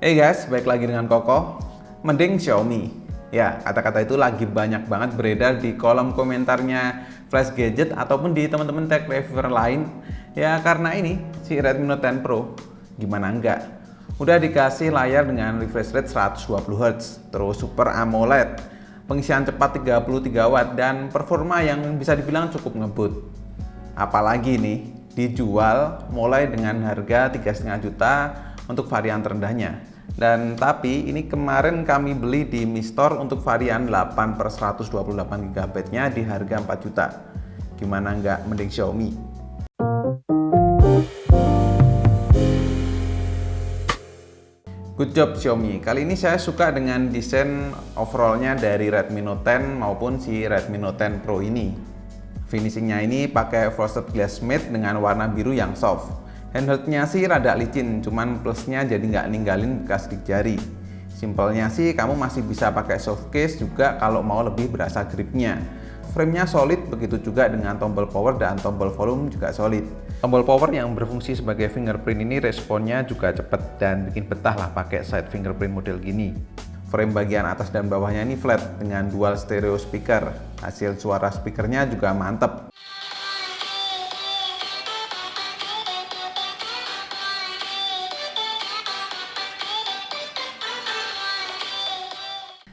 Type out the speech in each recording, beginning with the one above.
Hey guys, balik lagi dengan Koko. Mending Xiaomi. Ya, kata-kata itu lagi banyak banget beredar di kolom komentarnya Flash Gadget ataupun di teman-teman tech reviewer lain. Ya, karena ini si Redmi Note 10 Pro. Gimana enggak? Udah dikasih layar dengan refresh rate 120Hz, terus Super AMOLED, pengisian cepat 33 Watt dan performa yang bisa dibilang cukup ngebut. Apalagi nih, dijual mulai dengan harga 3,5 juta untuk varian terendahnya. Dan tapi ini kemarin kami beli di Mi Store untuk varian 8/128 GB nya di harga 4 juta. Gimana nggak mending Xiaomi? Good job Xiaomi. Kali ini saya suka dengan desain overallnya dari Redmi Note 10 maupun si Redmi Note 10 Pro ini. Finishingnya ini pakai frosted glass matte dengan warna biru yang soft. Handheldnya sih rada licin, cuman plusnya jadi nggak ninggalin bekas di jari. Simpelnya sih kamu masih bisa pakai soft case juga kalau mau lebih berasa gripnya. Framenya solid, begitu juga dengan tombol power dan tombol volume juga solid. Tombol power yang berfungsi sebagai fingerprint ini responnya juga cepet dan bikin betah lah pakai side fingerprint model gini. Frame bagian atas dan bawahnya ini flat dengan dual stereo speaker. Hasil suara speakernya juga mantep.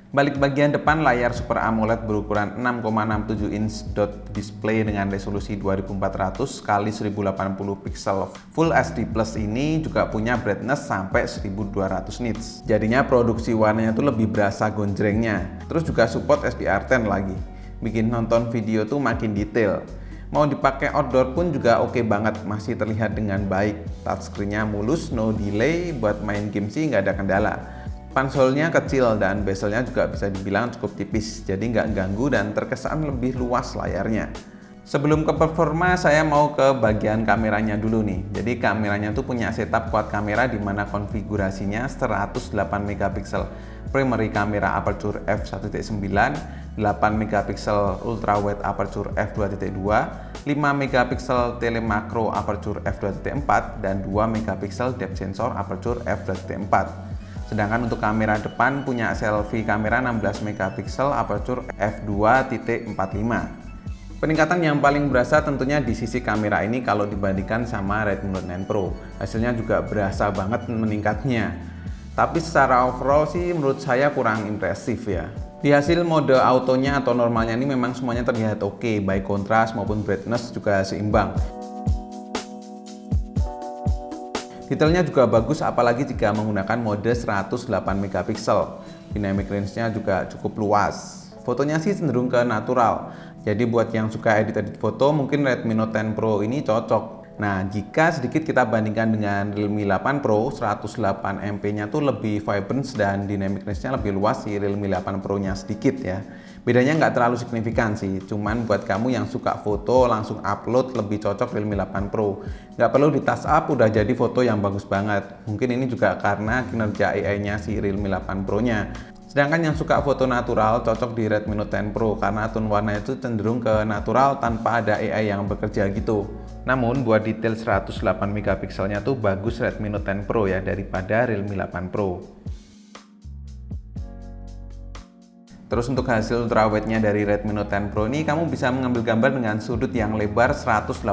Balik bagian depan, layar Super AMOLED berukuran 6,67 inch dot display dengan resolusi 2400 x 1080 pixel Full HD Plus ini juga punya brightness sampai 1200 nits. Jadinya produksi warnanya tuh lebih berasa gonjrengnya. Terus juga support HDR10 lagi. Bikin nonton video tuh makin detail. Mau dipakai outdoor pun juga oke banget, masih terlihat dengan baik. Touchscreen-nya mulus, no delay, buat main game sih nggak ada kendala. Konsolnya kecil dan bezelnya juga bisa dibilang cukup tipis, jadi nggak ganggu dan terkesan lebih luas layarnya. Sebelum ke performa, saya mau ke bagian kameranya dulu nih. Jadi kameranya tuh punya setup quad kamera di mana konfigurasinya 108 megapiksel primary kamera aperture f1.9, 8 megapiksel ultra wide aperture f2.2, 5 megapiksel telemakro aperture f2.4 dan 2 megapiksel depth sensor aperture f2.4. Sedangkan untuk kamera depan punya selfie kamera 16 megapiksel aperture f2.45. Peningkatan yang paling berasa tentunya di sisi kamera ini kalau dibandingkan sama Redmi Note 9 Pro. Hasilnya juga berasa banget meningkatnya. Tapi secara overall sih menurut saya kurang impresif ya. Di hasil mode autonya atau normalnya ini memang semuanya terlihat oke, baik kontras maupun brightness juga seimbang. Detailnya juga bagus apalagi jika menggunakan mode 108 megapiksel. Dynamic range-nya juga cukup luas. Fotonya sih cenderung ke natural. Jadi buat yang suka edit-edit foto mungkin Redmi Note 10 Pro ini cocok. Nah, jika sedikit kita bandingkan dengan Realme 8 Pro, 108 MP-nya tuh lebih vibrant dan dynamic range-nya lebih luas sih Realme 8 Pro-nya sedikit ya. Bedanya nggak terlalu signifikan sih, cuman buat kamu yang suka foto langsung upload lebih cocok Realme 8 Pro. Nggak perlu di touch up, udah jadi foto yang bagus banget. Mungkin ini juga karena kinerja AI-nya si Realme 8 Pro-nya. Sedangkan yang suka foto natural cocok di Redmi Note 10 Pro karena tone warna itu cenderung ke natural tanpa ada AI yang bekerja gitu. Namun buat detail 108 megapikselnya tuh bagus Redmi Note 10 Pro ya daripada Realme 8 Pro. Terus untuk hasil ultrawide-nya dari Redmi Note 10 Pro ini kamu bisa mengambil gambar dengan sudut yang lebar 118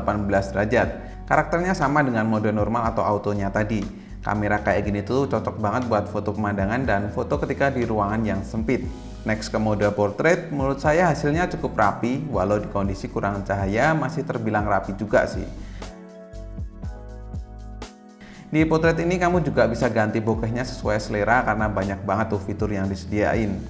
derajat. Karakternya sama dengan mode normal atau autonya tadi. Kamera kayak gini tuh cocok banget buat foto pemandangan dan foto ketika di ruangan yang sempit. Next ke mode portrait, menurut saya hasilnya cukup rapi, walau di kondisi kurang cahaya masih terbilang rapi juga sih. Di portrait ini kamu juga bisa ganti bokehnya sesuai selera karena banyak banget tuh fitur yang disediain.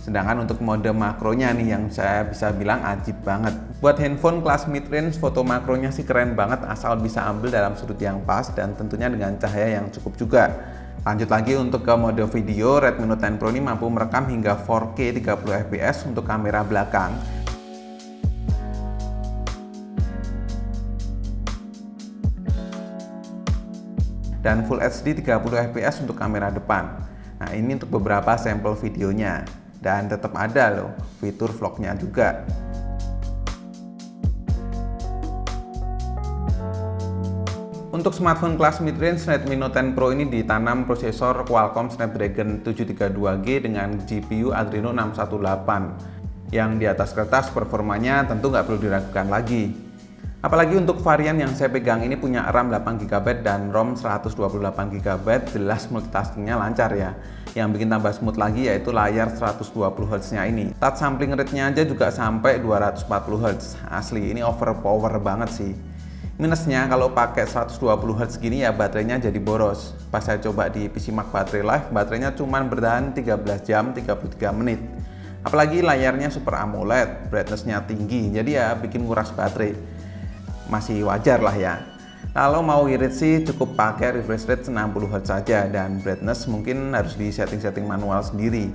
Sedangkan untuk mode makronya nih yang saya bisa bilang ajib banget. Buat handphone kelas mid-range, foto makronya sih keren banget asal bisa ambil dalam sudut yang pas dan tentunya dengan cahaya yang cukup juga. Lanjut lagi untuk ke mode video, Redmi Note 10 Pro ini mampu merekam hingga 4K 30 fps untuk kamera belakang. Dan Full HD 30 fps untuk kamera depan. Nah, ini untuk beberapa sampel videonya. Dan tetap ada loh fitur vlognya juga. Untuk smartphone kelas mid-range, Redmi Note 10 Pro ini ditanam prosesor Qualcomm Snapdragon 732G dengan GPU Adreno 618 yang di atas kertas performanya tentu nggak perlu diragukan lagi. Apalagi untuk varian yang saya pegang ini punya RAM 8GB dan ROM 128GB, jelas multitaskingnya lancar ya. Yang bikin tambah smooth lagi yaitu layar 120Hz nya ini. Touch sampling rate-nya aja juga sampai 240Hz. Asli, ini overpower banget sih. Minusnya kalau pakai 120Hz gini ya baterainya jadi boros. Pas saya coba di PC Mark Battery Life, baterainya cuma bertahan 13 jam 33 menit. Apalagi layarnya Super AMOLED, brightness-nya tinggi, jadi ya bikin nguras baterai. Masih wajar lah ya. Kalau mau irit sih cukup pakai refresh rate 60Hz saja dan brightness mungkin harus di setting-setting manual sendiri.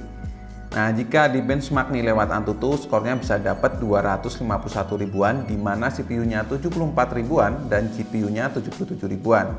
Nah, jika di benchmark nih lewat Antutu, skornya bisa dapat 251 ribuan, di mana CPU-nya 74 ribuan dan GPU-nya 77 ribuan.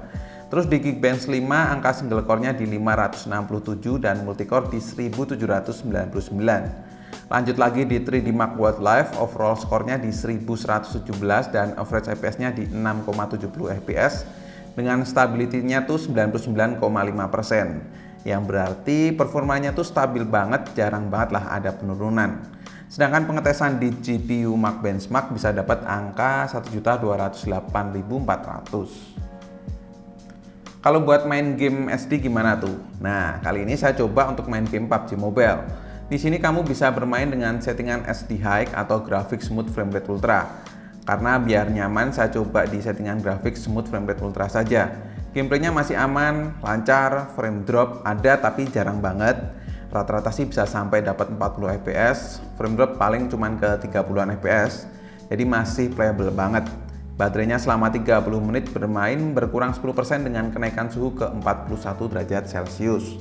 Terus di Geekbench 5, angka single core-nya di 567 dan multicore di 1799. Lanjut lagi di 3D Mark Wildlife, overall skornya di 1117 dan average FPS-nya di 6,70 FPS dengan stability-nya tuh 99,5%. Yang berarti performanya tuh stabil banget, jarang banget lah ada penurunan. Sedangkan pengetesan di GPU Mark Benchmark bisa dapat angka 1.208.400. Kalau buat main game SD gimana tuh? Nah, kali ini saya coba untuk main game PUBG Mobile. Di sini kamu bisa bermain dengan settingan SD High atau Graphic Smooth Framerate Ultra. Karena biar nyaman, saya coba di settingan Graphic Smooth Framerate Ultra saja. Gameplaynya masih aman, lancar, frame drop ada tapi jarang banget. Rata-rata sih bisa sampai dapat 40 fps, frame drop paling cuman ke 30-an fps. Jadi masih playable banget. Baterainya selama 30 menit bermain berkurang 10% dengan kenaikan suhu ke 41 derajat Celcius.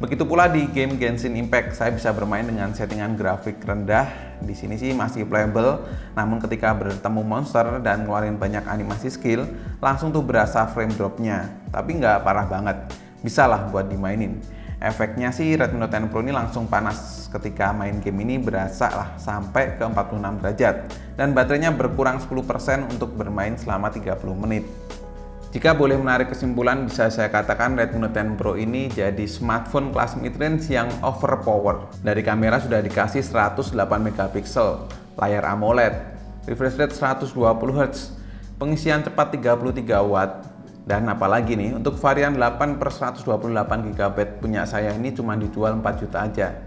Begitu pula di game Genshin Impact, saya bisa bermain dengan settingan grafik rendah. Di sini sih masih playable, namun ketika bertemu monster dan ngeluarin banyak animasi skill, langsung tuh berasa frame dropnya. Tapi nggak parah banget, bisa lah buat dimainin. Efeknya sih Redmi Note 10 Pro ini langsung panas ketika main game ini, berasa lah sampai ke 46 derajat. Dan baterainya berkurang 10% untuk bermain selama 30 menit. Jika boleh menarik kesimpulan, bisa saya katakan Redmi Note 10 Pro ini jadi smartphone kelas mid-range yang overpower. Dari kamera sudah dikasih 108 MP, layar AMOLED, refresh rate 120Hz, pengisian cepat 33 Watt, dan apalagi nih, untuk varian 8/128GB punya saya ini cuma dijual 4 juta aja.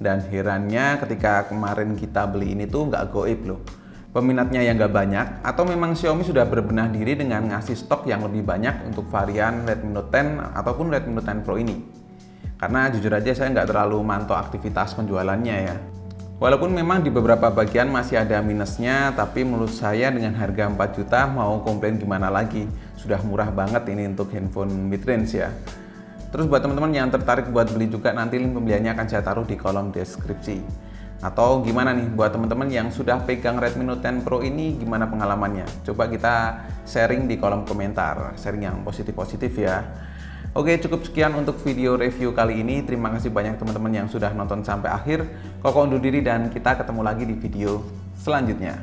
Dan herannya ketika kemarin kita beli ini tuh nggak goib loh. Peminatnya yang nggak banyak, atau memang Xiaomi sudah berbenah diri dengan ngasih stok yang lebih banyak untuk varian Redmi Note 10 ataupun Redmi Note 10 Pro ini. Karena jujur aja saya nggak terlalu mantau aktivitas penjualannya ya. Walaupun memang di beberapa bagian masih ada minusnya, tapi menurut saya dengan harga 4 juta mau komplain gimana lagi. Sudah murah banget ini untuk handphone mid-range ya. Terus buat teman-teman yang tertarik buat beli juga, nanti link pembeliannya akan saya taruh di kolom deskripsi. Atau gimana nih buat teman-teman yang sudah pegang Redmi Note 10 Pro ini, gimana pengalamannya? Coba kita sharing di kolom komentar, sharing yang positif-positif ya. Oke, cukup sekian untuk video review kali ini. Terima kasih banyak teman-teman yang sudah nonton sampai akhir. Koko undur diri dan kita ketemu lagi di video selanjutnya.